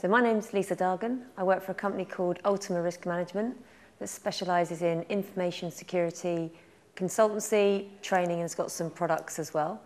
So my name's Lisa Dargan. I work for a company called Ultima Risk Management that specialises in information security consultancy, training, and has got some products as well.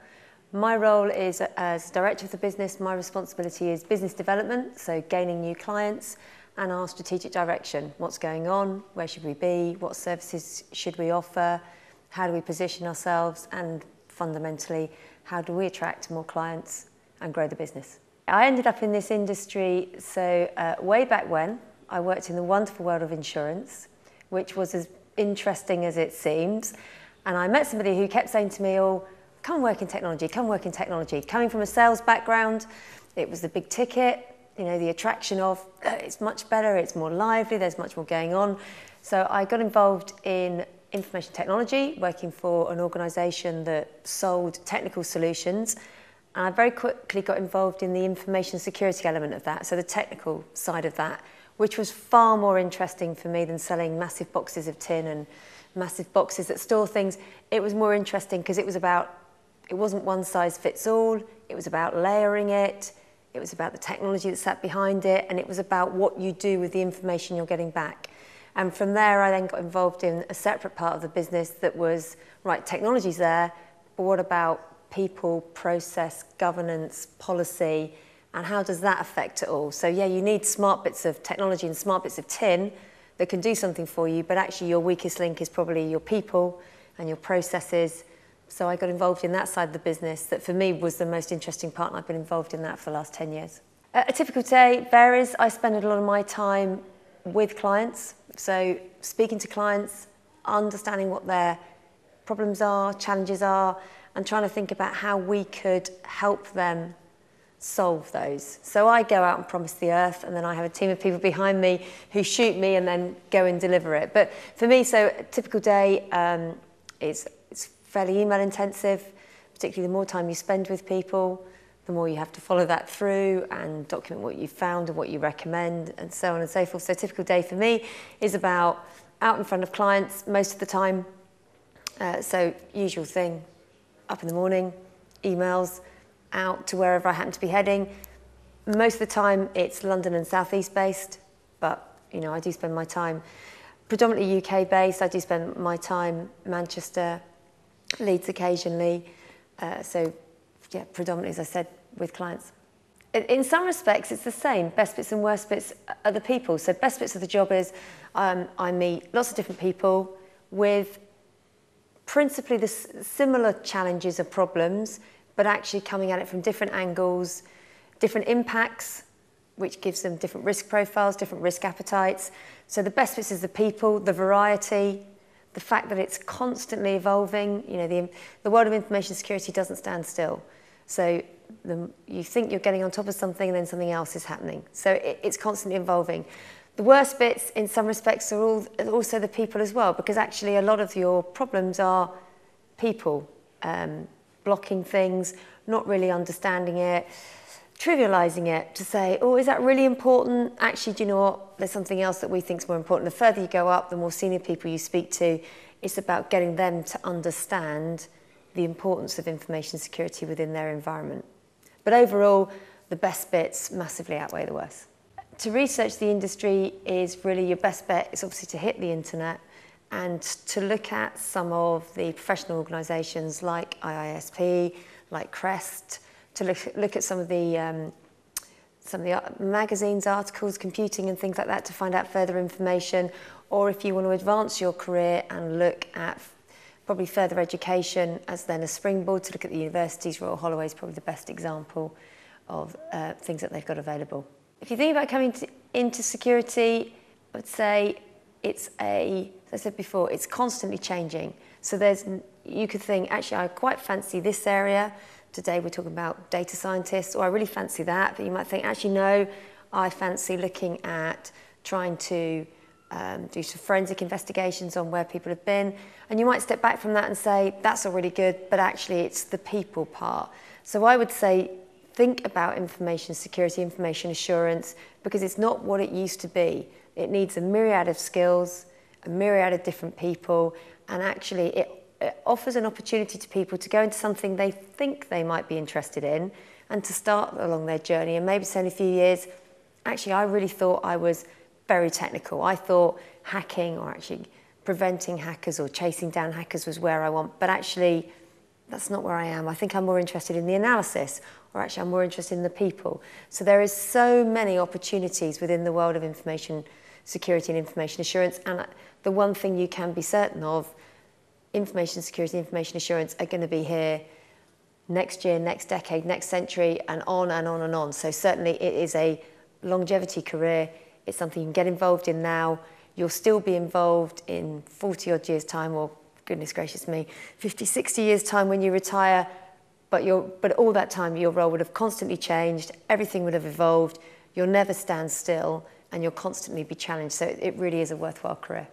My role is as director of the business. My responsibility is business development, so gaining new clients, and our strategic direction. What's going on? Where should we be? What services should we offer? How do we position ourselves? And fundamentally, how do we attract more clients and grow the business? I ended up in this industry, so way back when, I worked in the wonderful world of insurance, which was as interesting as it seems. And I met somebody who kept saying to me, oh, come work in technology, come work in technology. Coming from a sales background, it was the big ticket, you know, the attraction of it's much better, it's more lively, there's much more going on. So I got involved in information technology, working for an organisation that sold technical solutions. And I very quickly got involved in the information security element of that, so the technical side of that, which was far more interesting for me than selling massive boxes of tin and massive boxes that store things. It was more interesting because it wasn't one size fits all, it was about layering it, it was about the technology that sat behind it, and it was about what you do with the information you're getting back. And from there, I then got involved in a separate part of the business that was, right, technology's there, but what about people, process, governance, policy, and how does that affect it all? So yeah, you need smart bits of technology and smart bits of tin that can do something for you, but actually your weakest link is probably your people and your processes. So I got involved in that side of the business that for me was the most interesting part, and I've been involved in that for the last 10 years. A typical day varies. I spend a lot of my time with clients, so speaking to clients, understanding what their problems are, challenges are, and trying to think about how we could help them solve those. So I go out and promise the earth, and then I have a team of people behind me who shoot me and then go and deliver it. But for me, so a typical day it's fairly email intensive, particularly the more time you spend with people, the more you have to follow that through and document what you found and what you recommend and so on and so forth. So a typical day for me is about out in front of clients most of the time. So usual thing, up in the morning, emails, out to wherever I happen to be heading. Most of the time it's London and South East based, but you know, I do spend my time predominantly UK based. I do spend my time Manchester, Leeds occasionally. So yeah, predominantly, as I said, with clients. In some respects, it's the same. Best bits and worst bits are the people. So best bits of the job is I meet lots of different people with principally the similar challenges or problems, but actually coming at it from different angles, different impacts, which gives them different risk profiles, different risk appetites. So the best bits is the people, the variety, the fact that it's constantly evolving. You know, the world of information security doesn't stand still. So you think you're getting on top of something and then something else is happening. So it's constantly evolving. The worst bits, in some respects, are also the people as well, because actually a lot of your problems are people blocking things, not really understanding it, trivialising it to say, oh, is that really important? Actually, do you know what? There's something else that we think is more important. The further you go up, the more senior people you speak to, it's about getting them to understand the importance of information security within their environment. But overall, the best bits massively outweigh the worst. To research the industry is really your best bet. It's obviously to hit the internet and to look at some of the professional organisations like IISP, like CREST, to look at some of the magazines, articles, computing and things like that to find out further information. Or if you want to advance your career and look at probably further education as then a springboard to look at the universities, Royal Holloway is probably the best example of things that they've got available. If you think about coming into security, I would say it's as I said before, it's constantly changing. So you could think, actually, I quite fancy this area. Today we're talking about data scientists, or I really fancy that. But you might think, actually, no, I fancy looking at trying to do some forensic investigations on where people have been. And you might step back from that and say, that's all really good, but actually it's the people part. So I would say, think about information security, information assurance, because it's not what it used to be. It needs a myriad of skills, a myriad of different people, and actually it offers an opportunity to people to go into something they think they might be interested in and to start along their journey. And maybe it's only a few years, actually I really thought I was very technical. I thought hacking, or actually preventing hackers or chasing down hackers, was where I want, but actually that's not where I am. I think I'm more interested in the analysis, or actually I'm more interested in the people. So there is so many opportunities within the world of information security and information assurance, and the one thing you can be certain of, information security and information assurance are going to be here next year, next decade, next century, and on and on and on. So certainly it is a longevity career. It's something you can get involved in now. You'll still be involved in 40 odd years time, or goodness gracious me, 50, 60 years time when you retire, but all that time your role would have constantly changed, everything would have evolved, you'll never stand still, and you'll constantly be challenged. So it really is a worthwhile career.